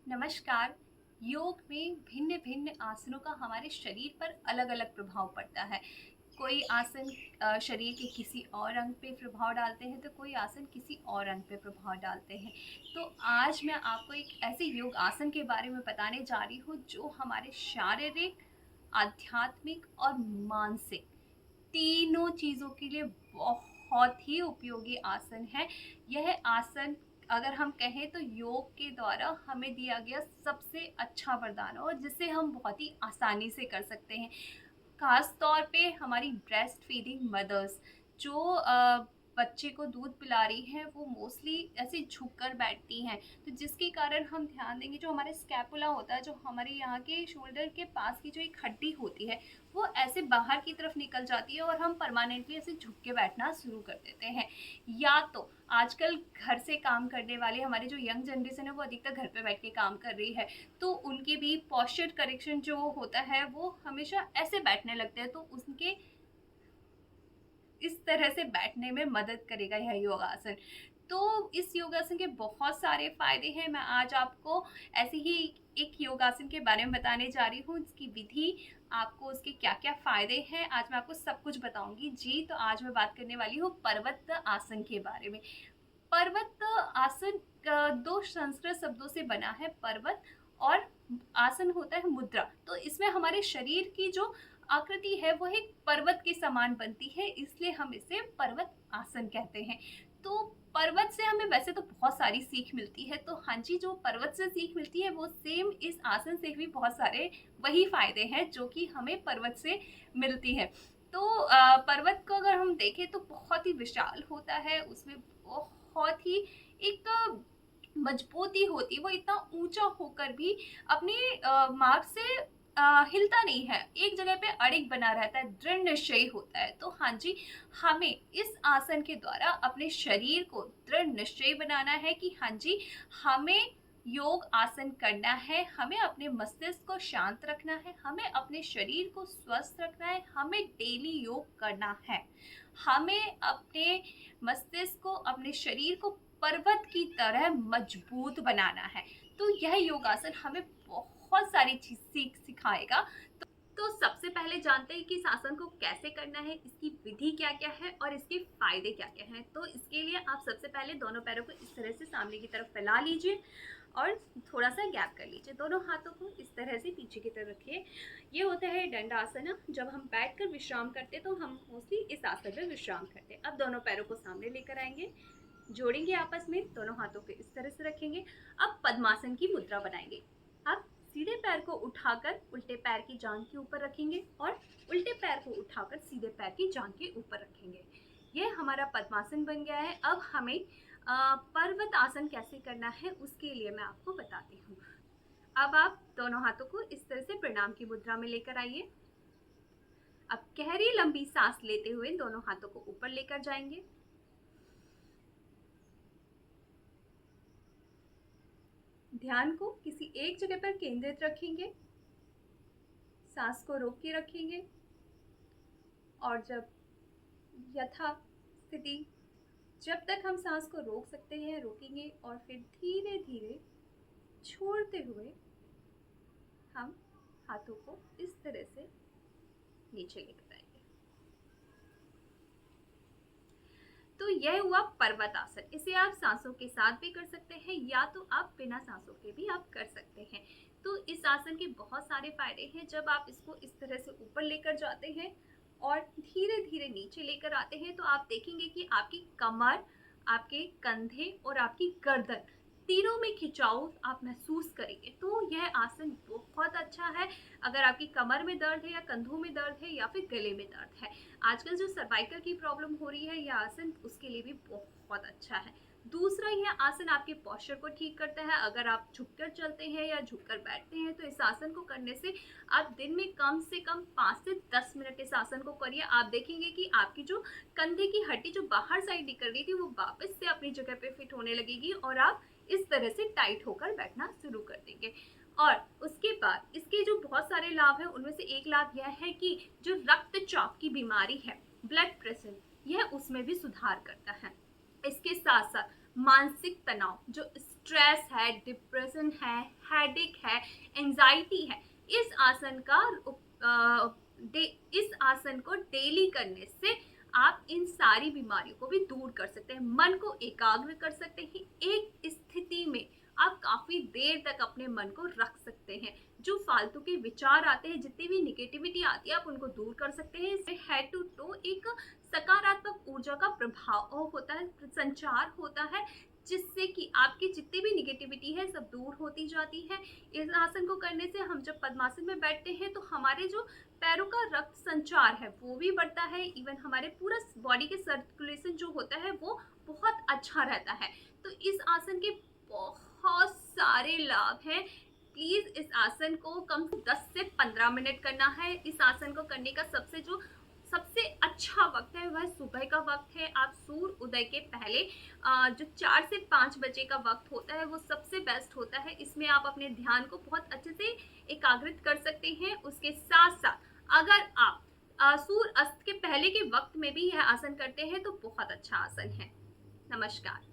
नमस्कार। योग में भिन्न भिन्न आसनों का हमारे शरीर पर अलग अलग प्रभाव पड़ता है। कोई आसन शरीर के किसी और अंग पे प्रभाव डालते हैं तो कोई आसन किसी और अंग पे प्रभाव डालते हैं। तो आज मैं आपको एक ऐसे योग आसन के बारे में बताने जा रही हूँ जो हमारे शारीरिक, आध्यात्मिक और मानसिक तीनों चीज़ों के लिए बहुत ही उपयोगी आसन है। यह आसन अगर हम कहें तो योग के द्वारा हमें दिया गया सबसे अच्छा वरदान है और जिसे हम बहुत ही आसानी से कर सकते हैं। खास तौर पे हमारी ब्रेस्ट फीडिंग मदर्स जो बच्चे को दूध पिला रही हैं वो मोस्टली ऐसे झुक कर बैठती हैं, तो जिसके कारण हम ध्यान देंगे जो हमारे स्कैपुला होता है, जो हमारे यहाँ के शोल्डर के पास की जो एक हड्डी होती है वो ऐसे बाहर की तरफ निकल जाती है और हम परमानेंटली ऐसे झुक के बैठना शुरू कर देते हैं। या तो आजकल घर से काम करने वाले हमारे जो यंग जनरेशन है वो अधिकतर घर पे बैठ के काम कर रही है, तो उनके भी पॉस्चर करेक्शन जो होता है वो हमेशा ऐसे बैठने लगते हैं, तो उनके इस तरह से बैठने में मदद करेगा यह योगासन। तो इस योगासन के बहुत सारे फायदे हैं। मैं आज आपको ऐसे ही एक योगासन के बारे में बताने जा रही हूँ, इसकी विधि, आपको उसके क्या क्या फायदे हैं, आज मैं आपको सब कुछ बताऊंगी जी। तो आज मैं बात करने वाली हूँ पर्वत आसन के बारे में। पर्वत आसन दो संस्कृत शब्दों से बना है, पर्वत और आसन होता है मुद्रा। तो इसमें हमारे शरीर की जो आकृति है वो एक पर्वत के समान बनती है, इसलिए हम इसे पर्वत आसन कहते हैं। तो पर्वत से हमें वैसे तो बहुत सारी सीख मिलती है, तो हाँ जी, जो पर्वत से सीख मिलती है वो सेम इस आसन से भी बहुत सारे वही फायदे हैं जो कि हमें पर्वत से मिलती है। तो पर्वत को अगर हम देखें तो बहुत ही विशाल होता है, उसमें बहुत ही एक मजबूती होती है, वो इतना ऊंचा होकर भी अपनी मार्ग से हिलता नहीं है, एक जगह पे अड़िग बना रहता है, दृढ़ निश्चयी होता है। तो हाँ जी, हमें इस आसन के द्वारा अपने शरीर को दृढ़ निश्चयी बनाना है कि हाँ जी, हमें योग आसन करना है, हमें अपने मस्तिष्क को शांत रखना है, हमें अपने शरीर को स्वस्थ रखना है, हमें डेली योग करना है, हमें अपने मस्तिष्क को, अपने शरीर को पर्वत की तरह मजबूत बनाना है। तो यह योगासन हमें बहुत सारी चीज सिखाएगा। तो सबसे पहले जानते हैं कि इस आसन को कैसे करना है, इसकी विधि क्या क्या है और इसके फायदे क्या क्या हैं। तो इसके लिए आप सबसे पहले दोनों पैरों को इस तरह से सामने की तरफ फैला लीजिए और थोड़ा सा गैप कर लीजिए। दोनों हाथों को इस तरह से पीछे की तरफ रखिए। ये होता है दंडासन। जब हम बैठकर विश्राम करते तो हम मोस्टली इस आसन में विश्राम करते। अब दोनों पैरों को सामने लेकर आएंगे, जोड़ेंगे आपस में, दोनों हाथों को इस तरह से रखेंगे। अब पद्मासन की मुद्रा बनाएंगे। अब सीधे पैर को उठाकर उल्टे पैर की जांघ के ऊपर रखेंगे और उल्टे पैर को उठाकर सीधे पैर की जांघ के ऊपर रखेंगे। ये हमारा पद्मासन बन गया है। अब हमें पर्वत आसन कैसे करना है उसके लिए मैं आपको बताती हूँ। अब आप दोनों हाथों को इस तरह से प्रणाम की मुद्रा में लेकर आइए। अब गहरी लंबी सांस लेते हुए दोनों हाथों को ऊपर लेकर जाएंगे। ध्यान को किसी एक जगह पर केंद्रित रखेंगे, सांस को रोक के रखेंगे और जब यथा स्थिति, जब तक हम सांस को रोक सकते हैं रोकेंगे और फिर धीरे धीरे छोड़ते हुए हम हाथों को इस तरह से नीचे लेकर आएंगे। तो यह हुआ पर्वत आसन। इसे आप सांसों के साथ भी कर सकते हैं या तो आप बिना सांसों के भी आप कर सकते हैं। तो इस आसन के बहुत सारे फायदे हैं। जब आप इसको इस तरह से ऊपर लेकर जाते हैं और धीरे धीरे नीचे लेकर आते हैं तो आप देखेंगे कि आपकी कमर, आपके कंधे और आपकी गर्दन तीनों में खिंचाव आप महसूस करेंगे। तो यह आसन बहुत अच्छा है अगर आपकी कमर में दर्द है या कंधों में दर्द है या फिर गले में दर्द है। आजकल जो सर्वाइकल की प्रॉब्लम हो रही है, यह आसन उसके लिए भी बहुत अच्छा है। दूसरा, यह आसन आपके पोस्चर को ठीक करता है। अगर आप झुककर चलते हैं या झुककर बैठते हैं तो इस आसन को करने से आप दिन में कम से कम 5 से 10 मिनट इस आसन को करिए। आप देखेंगे कि आपकी जो कंधे की हड्डी जो बाहर साइड निकल रही थी वो वापस से अपनी जगह पे फिट होने लगेगी और आप इस तरह से टाइट होकर बैठना शुरू कर देंगे। और उसके बाद इसके जो बहुत सारे लाभ हैं उनमें से एक लाभ यह है कि जो रक्तचाप की बीमारी है, ब्लड प्रेशर, यह उसमें भी सुधार करता है। इसके साथ साथ मानसिक तनाव, जो स्ट्रेस है, डिप्रेशन है, हेडेक है, एंजाइटी है, इस आसन का इस आसन को डेली करने से आप इन सारी बीमारियों को भी दूर कर सकते हैं, मन को एकाग्र कर सकते हैं। एक स्थिति में आप काफी देर तक अपने मन को रख सकते हैं। जो फालतू के विचार आते हैं, जितनी भी निगेटिविटी आती है, आप उनको दूर कर सकते हैं। इससे हेड टू टो एक सकारात्मक ऊर्जा का प्रभाव होता है, संचार होता है, जिससे कि आपकी जितनी भी निगेटिविटी है सब दूर होती जाती है। इस आसन को करने से हम जब पद्मासन में बैठते हैं तो हमारे जो पैरों का रक्त संचार है वो भी बढ़ता है, इवन हमारे पूरा बॉडी के सर्कुलेशन जो होता है वो बहुत अच्छा रहता है। तो इस आसन के बहुत सारे लाभ हैं। प्लीज इस आसन को कम से 10 से 15 मिनट करना है। इस आसन को करने का सबसे अच्छा वक्त है वह सुबह का वक्त है। आप सूर्य उदय के पहले जो 4 से 5 बजे का वक्त होता है वो सबसे बेस्ट होता है। इसमें आप अपने ध्यान को बहुत अच्छे से एकाग्रित कर सकते हैं। उसके साथ साथ अगर आप सूर्य अस्त के पहले के वक्त में भी यह आसन करते हैं तो बहुत अच्छा आसन है। नमस्कार।